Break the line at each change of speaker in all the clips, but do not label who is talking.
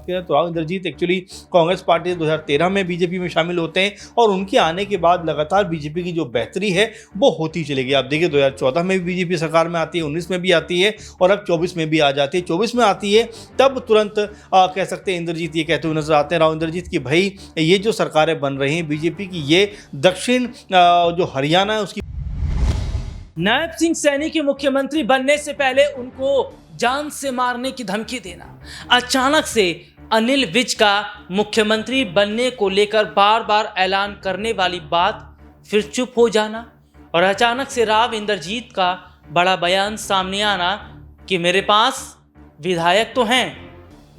करें तो Rao Inderjit actually Congress party 2013 में बीजेपी में शामिल होते हैं और उनके आने के बाद लगातार बीजेपी की जो बेहतरी है वो होती चली गई। आप देखिए 2014 में भी बीजेपी सरकार में आती है, 19 में भी आती है और अब 24 में भी आ जाती है। 24 में आती है तब तुरंत कह सकते हैं इंद्रजीत ये कहते हुए नजर आते हैं राव इंद्रजीत की भाई ये जो सरकारें बन रही हैं बीजेपी की, ये दक्षिण जो हरियाणा है उसकी।
नायब सिंह सैनी के मुख्यमंत्री बनने से पहले उनको जान से मारने की धमकी देना, अचानक से अनिल विज का मुख्यमंत्री बनने को लेकर बार बार ऐलान करने वाली बात फिर चुप हो जाना और अचानक से राव इंद्रजीत का बड़ा बयान सामने आना कि मेरे पास विधायक तो हैं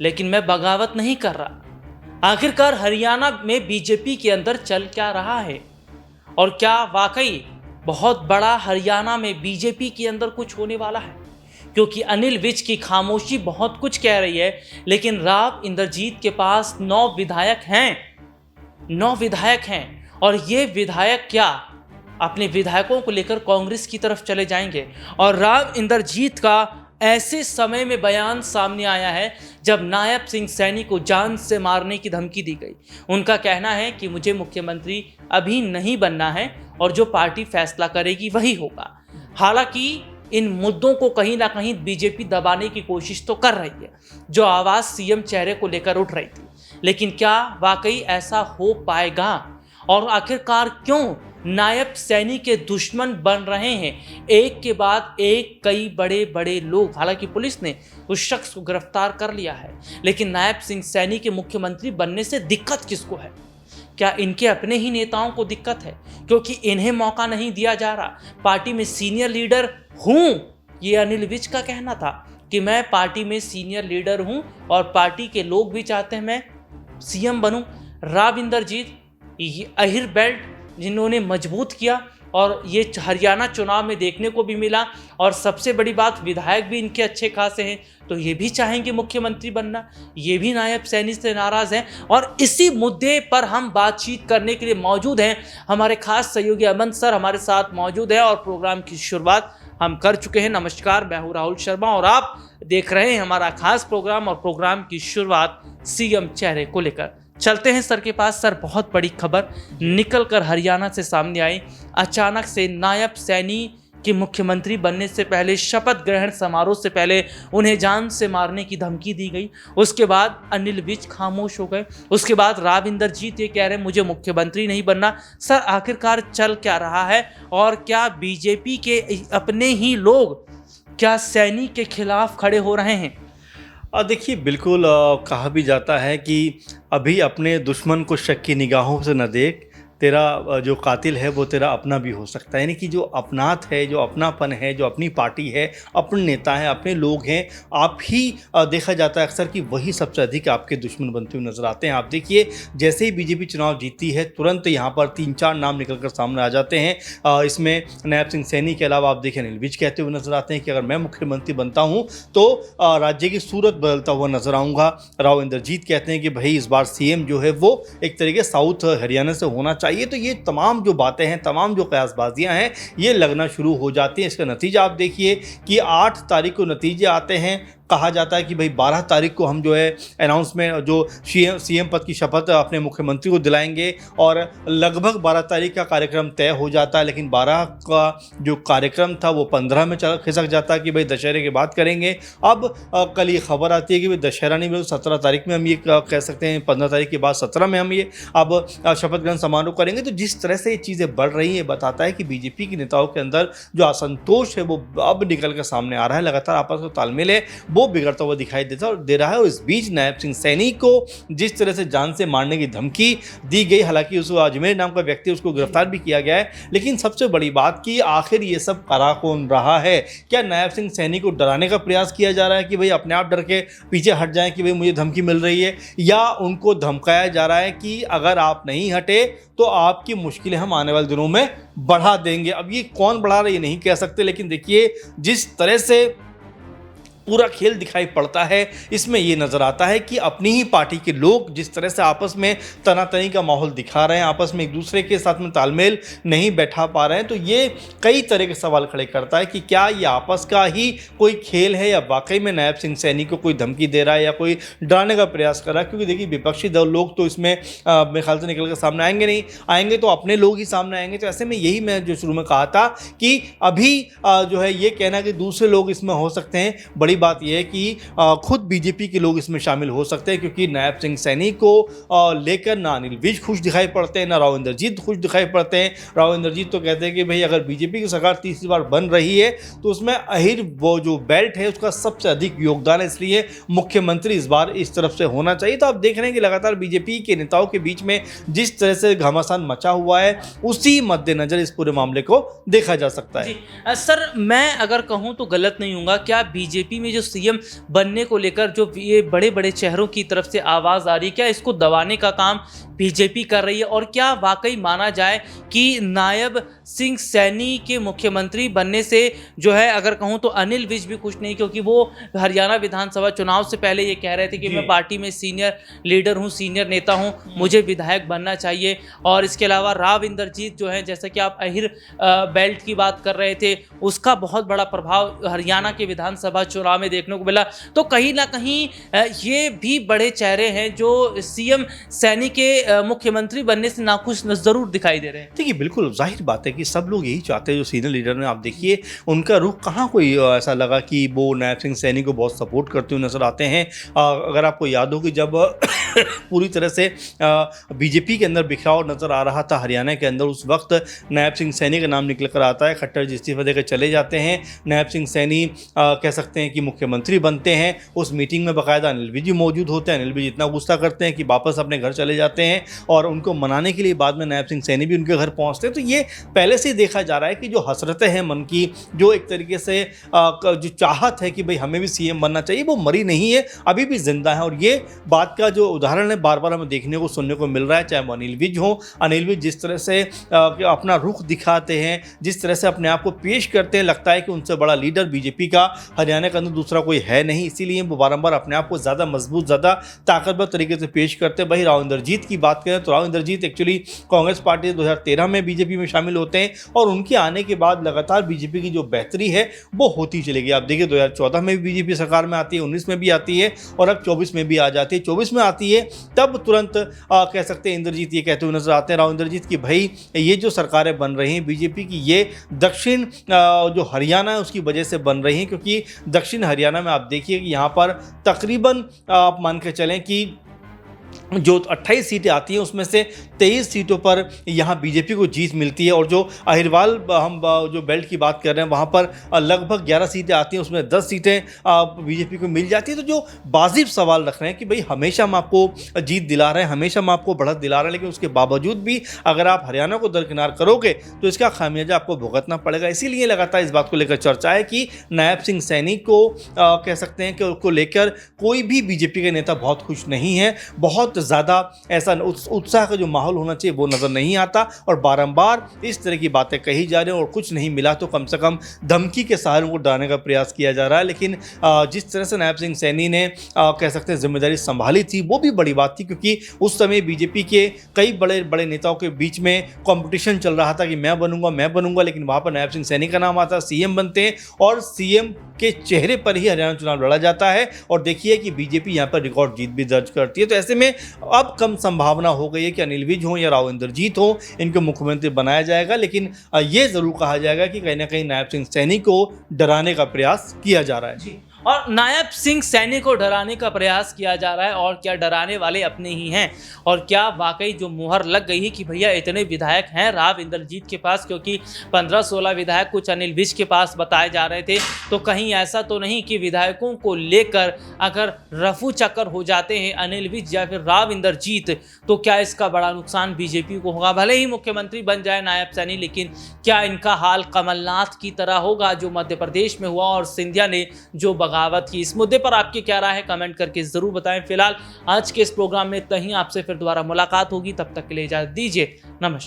लेकिन मैं बगावत नहीं कर रहा। आखिरकार हरियाणा में बीजेपी के अंदर चल क्या रहा है और क्या वाकई बहुत बड़ा हरियाणा में बीजेपी के अंदर कुछ होने वाला है? क्योंकि अनिल विज की खामोशी बहुत कुछ कह रही है, लेकिन राव इंद्रजीत के पास 9 विधायक हैं और ये विधायक क्या अपने विधायकों को लेकर कांग्रेस की तरफ चले जाएंगे। और राव इंद्रजीत का ऐसे समय में बयान सामने आया है जब नायब सिंह सैनी को जान से मारने की धमकी दी गई। उनका कहना है कि मुझे मुख्यमंत्री अभी नहीं बनना है और जो पार्टी फैसला करेगी वही होगा। हालांकि इन मुद्दों को कहीं ना कहीं बीजेपी दबाने की कोशिश तो कर रही है, जो आवाज सीएम चेहरे को लेकर उठ रही थी, लेकिन क्या वाकई ऐसा हो पाएगा? और आखिरकार क्यों नायब सैनी के दुश्मन बन रहे हैं एक के बाद एक कई बड़े बड़े लोग? हालांकि पुलिस ने उस शख्स को गिरफ्तार कर लिया है, लेकिन नायब सिंह सैनी के मुख्यमंत्री बनने से दिक्कत किसको है? क्या इनके अपने ही नेताओं को दिक्कत है क्योंकि इन्हें मौका नहीं दिया जा रहा? पार्टी में सीनियर लीडर हूं, ये अनिल विज का कहना था कि मैं पार्टी में सीनियर लीडर हूं और पार्टी के लोग भी चाहते हैं मैं सीएम बनूं। राव इंद्रजीत अहिर बेल्ट जिन्होंने मजबूत किया और ये हरियाणा चुनाव में देखने को भी मिला, और सबसे बड़ी बात विधायक भी इनके अच्छे खासे हैं, तो ये भी चाहेंगे मुख्यमंत्री बनना, ये भी नायब सैनी से नाराज हैं। और इसी मुद्दे पर हम बातचीत करने के लिए मौजूद हैं। हमारे खास सहयोगी अमन सर हमारे साथ मौजूद है और प्रोग्राम की शुरुआत हम कर चुके हैं। नमस्कार, मैं हूं राहुल शर्मा और आप देख रहे हैं हमारा खास प्रोग्राम और प्रोग्राम की शुरुआत सीएम चेहरे को लेकर। चलते हैं सर के पास। सर, बहुत बड़ी खबर निकल कर हरियाणा से सामने आई। अचानक से नायब सैनी के मुख्यमंत्री बनने से पहले, शपथ ग्रहण समारोह से पहले उन्हें जान से मारने की धमकी दी गई। उसके बाद अनिल विज खामोश हो गए। उसके बाद राव इंद्रजीत ये कह रहे हैं मुझे मुख्यमंत्री नहीं बनना। सर, आखिरकार चल क्या रहा है और क्या बीजेपी के अपने ही लोग क्या सैनी के खिलाफ खड़े हो रहे हैं?
देखिए, बिल्कुल कहा भी जाता है कि अभी अपने दुश्मन को शक की निगाहों से न देख, तेरा जो कातिल है वो तेरा अपना भी हो सकता है। यानी कि जो अपनात है, जो अपनापन है, जो अपनी पार्टी है, अपने नेता हैं, अपने लोग हैं, आप ही देखा जाता है अक्सर कि वही सबसे अधिक आपके दुश्मन बनते हुए नजर आते हैं। आप देखिए, जैसे ही बीजेपी चुनाव जीतती है तुरंत यहाँ पर 3-4 नाम निकल कर सामने आ जाते हैं। इसमें नायब सिंह सैनी के अलावा आप देखिए अनिल विज कहते हुए नजर आते हैं कि अगर मैं मुख्यमंत्री बनता हूँ तो राज्य की सूरत बदलता हुआ नजर आऊँगा। राव इंद्रजीत कहते हैं कि भाई इस बार सीएम जो है वो एक तरीके साउथ हरियाणा से होना चाहिए। तो ये तमाम जो बातें हैं, तमाम जो कयासबाजियां हैं, ये लगना शुरू हो जाती हैं। इसका नतीजा आप देखिए कि 8 तारीख को नतीजे आते हैं। कहा जाता है कि भाई 12 तारीख को हम जो है अनाउंसमेंट, जो सीएम पद की शपथ अपने मुख्यमंत्री को दिलाएंगे और लगभग 12 तारीख का कार्यक्रम तय हो जाता है। लेकिन 12 का जो कार्यक्रम था वो 15 में खिसक जाता है कि भाई दशहरे के बाद करेंगे। अब कल ये खबर आती है कि भाई दशहरा नहीं, 17 तारीख में हम ये कह सकते हैं, 15 तारीख के बाद 17 में हम ये अब शपथ ग्रहण समारोह करेंगे। तो जिस तरह से ये चीज़ें बढ़ रही हैं, बताता है कि बीजेपी के नेताओं के अंदर जो असंतोष है वो अब निकल कर सामने आ रहा है। लगातार आपस में तालमेल है वो बिगड़ता हुआ दिखाई दे रहा है। और इस बीच नायब सिंह सैनी को जिस तरह से जान से मारने की धमकी दी गई, हालांकि उस अजमेर नाम का व्यक्ति, उसको गिरफ्तार भी किया गया है, लेकिन सबसे बड़ी बात कि आखिर ये सब करा कौन रहा है? क्या नायब सिंह सैनी को डराने का प्रयास किया जा रहा है कि भाई अपने आप डर के पीछे हट जाएं कि भाई मुझे धमकी मिल रही है, या उनको धमकाया जा रहा है कि अगर आप नहीं हटे तो आपकी मुश्किलें हम आने वाले दिनों में बढ़ा देंगे? अब ये कौन बढ़ा रहा है ये नहीं कह सकते, लेकिन देखिए जिस तरह से पूरा खेल दिखाई पड़ता है इसमें ये नज़र आता है कि अपनी ही पार्टी के लोग जिस तरह से आपस में तनातनी का माहौल दिखा रहे हैं, आपस में एक दूसरे के साथ में तालमेल नहीं बैठा पा रहे हैं, तो ये कई तरह के सवाल खड़े करता है कि क्या ये आपस का ही कोई खेल है या वाकई में नायब सिंह सैनी को कोई धमकी दे रहा है या कोई डराने का प्रयास कर रहा है। क्योंकि देखिए विपक्षी दल लोग तो इसमें मेरे ख्याल से निकल कर सामने आएंगे नहीं, आएंगे तो अपने लोग ही सामने आएंगे। तो ऐसे में यही मैं जो शुरू में कहा था कि अभी जो है ये कहना कि दूसरे लोग इसमें हो सकते हैं, बड़ी बात यह है कि खुद बीजेपी के लोग इसमें शामिल हो सकते हैं, क्योंकि नायब सिंह सैनी को लेकर ना अनिल विज खुश दिखाई पड़ते हैं, ना राव इंद्रजीत खुश दिखाई पड़ते हैं। राव इंद्रजीत तो कहते हैं कि भाई अगर बीजेपी की सरकार तीसरी बार बन रही है तो उसमें अहिर वो जो बेल्ट है उसका सबसे अधिक योगदान है, इसलिए मुख्यमंत्री इस बार इस तरफ से होना चाहिए। तो आप देख रहे हैं कि लगातार बीजेपी के नेताओं के बीच में जिस तरह से घमासान मचा हुआ है उसी मद्देनजर इस पूरे मामले को देखा जा सकता है।
जी सर, मैं अगर कहूं तो गलत नहीं होगा, क्या बीजेपी में जो सीएम बनने को लेकर जो ये बड़े बड़े चेहरों की तरफ से आवाज़ आ रही है, क्या इसको दबाने का काम बीजेपी कर रही है? और क्या वाकई माना जाए कि नायब सिंह सैनी के मुख्यमंत्री बनने से जो है अगर कहूं तो अनिल विज भी खुश नहीं, क्योंकि वो हरियाणा विधानसभा चुनाव से पहले ये कह रहे थे कि मैं पार्टी में सीनियर लीडर हूं, सीनियर नेता हूं, मुझे विधायक बनना चाहिए। और इसके अलावा राव इंद्रजीत जो है, जैसा कि आप अहिर बेल्ट की बात कर रहे थे, उसका बहुत बड़ा प्रभाव हरियाणा के विधानसभा चुनाव में देखने को मिला। तो कहीं ना कहीं ये भी बड़े चेहरे हैं जो सीएम सैनी के मुख्यमंत्री बनने से नाखुश जरूर दिखाई दे रहे हैं।
देखिए बिल्कुल जाहिर बात है कि सब लोग यही चाहते हैं, जो सीनियर लीडर हैं आप देखिए उनका रुख कहाँ कोई ऐसा लगा कि वो नायब सिंह सैनी को बहुत सपोर्ट करते हुए नजर आते हैं। अगर आपको याद हो कि जब पूरी तरह से बीजेपी के अंदर बिखराव नजर आ रहा था हरियाणा के अंदर, उस वक्त नायब सिंह सैनी का नाम निकल कर आता है, खट्टर जी इस्तीफा देकर चले जाते हैं, नायब सिंह सैनी कह सकते हैं कि मुख्यमंत्री बनते हैं। उस मीटिंग में बाकायदा अनिल विज मौजूद होते हैं, अनिल विज इतना गुस्सा करते हैं कि वापस अपने घर चले जाते हैं और उनको मनाने के लिए बाद में नायब सिंह सैनी भी उनके घर पहुंचते हैं। तो ये पहले से ही देखा जा रहा है कि जो हसरतें हैं मन की, जो एक तरीके से जो चाहत है कि भाई हमें भी सीएम बनना चाहिए, वो मरी नहीं है, अभी भी जिंदा है। और ये बात का जो उदाहरण है बार बार हमें देखने को सुनने को मिल रहा है, चाहे वो अनिल विज हो। अनिल विज जिस तरह से अपना रुख दिखाते हैं, जिस तरह से अपने आप को पेश करते हैं, लगता है कि उनसे बड़ा लीडर बीजेपी का हरियाणा के अंदर दूसरा कोई है नहीं, इसीलिए वो बारंबार अपने आप को ज़्यादा मजबूत, ज़्यादा ताकतवर तरीके से पेश करते हैं। वही राव इंद्रजीत की बात करें तो राव इंद्रजीत एक्चुअली कांग्रेस पार्टी 2013 में बीजेपी में शामिल होते हैं और उनके आने के बाद लगातार बीजेपी की जो बेहतरी है वो होती चली गई। आप देखिए 2014 में भी बीजेपी सरकार में आती है, 19 में भी आती है और अब 24 में भी आ जाती है। 24 में आती है तब तुरंत कह सकते हैं इंद्रजीत ये कहते हुए नजर आते हैं राव इंद्रजीत की भाई ये जो सरकारें बन रही हैं बीजेपी की, ये दक्षिण जो हरियाणा है उसकी वजह से बन रही हैं, क्योंकि दक्षिण हरियाणा में आप देखिए कि यहाँ पर तकरीबन आप मान के चलें कि जो 28 सीटें आती हैं उसमें से 23 सीटों पर यहाँ बीजेपी को जीत मिलती है। और जो अहिरवाल हम जो बेल्ट की बात कर रहे हैं वहाँ पर लगभग 11 सीटें आती हैं, उसमें 10 सीटें बीजेपी को मिल जाती है। तो जो वाजिब सवाल रख रहे हैं कि भाई हमेशा हम आपको जीत दिला रहे हैं, हमेशा हम आपको बढ़त दिला रहे हैं, लेकिन उसके बावजूद भी अगर आप हरियाणा को दरकिनार करोगे तो इसका खामियाजा आपको भुगतना पड़ेगा। इसीलिए लगातार इस बात को लेकर चर्चा है कि नायब सिंह सैनी को कह सकते हैं कि उसको लेकर कोई भी बीजेपी के नेता बहुत खुश नहीं है, बहुत ज़्यादा ऐसा उत्साह का जो माहौल होना चाहिए वो नज़र नहीं आता और बारंबार इस तरह की बातें कही जा रही हैं। और कुछ नहीं मिला तो कम से कम धमकी के सहारे को डराने का प्रयास किया जा रहा है। लेकिन जिस तरह से नायब सिंह सैनी ने कह सकते हैं जिम्मेदारी संभाली थी वो भी बड़ी बात थी, क्योंकि उस समय बीजेपी के कई बड़े बड़े नेताओं के बीच में कंपटीशन चल रहा था कि मैं बनूंगा, लेकिन वहाँ पर नायब सिंह सैनी का नाम आता, सीएम बनते हैं और सीएम के चेहरे पर ही हरियाणा चुनाव लड़ा जाता है। और देखिए कि बीजेपी यहाँ पर रिकॉर्ड जीत भी दर्ज करती है। तो ऐसे में अब कम संभावना हो गई है कि अनिल विज हो या राव इंद्रजीत हो इनको मुख्यमंत्री बनाया जाएगा, लेकिन ये जरूर कहा जाएगा कि कहीं ना कहीं नायब सिंह सैनी को डराने का प्रयास किया जा रहा है।
और नायब सिंह सैनी को डराने का प्रयास किया जा रहा है, और क्या डराने वाले अपने ही हैं, और क्या वाकई जो मुहर लग गई है कि भैया इतने विधायक हैं राव इंद्रजीत के पास, क्योंकि 15-16 विधायक कुछ अनिल विज के पास बताए जा रहे थे, तो कहीं ऐसा तो नहीं कि विधायकों को लेकर अगर रफू चक्कर हो जाते हैं अनिल विज या फिर राव इंद्रजीत, तो क्या इसका बड़ा नुकसान बीजेपी को होगा? भले ही मुख्यमंत्री बन जाए नायब सैनी, लेकिन क्या इनका हाल कमलनाथ की तरह होगा जो मध्य प्रदेश में हुआ और सिंधिया ने जो बगावत की? इस मुद्दे पर आपकी क्या राय है कमेंट करके जरूर बताएं। फिलहाल आज के इस प्रोग्राम में इतना ही, आपसे फिर दोबारा मुलाकात होगी, तब तक के लिए इजाजत दीजिए, नमस्कार।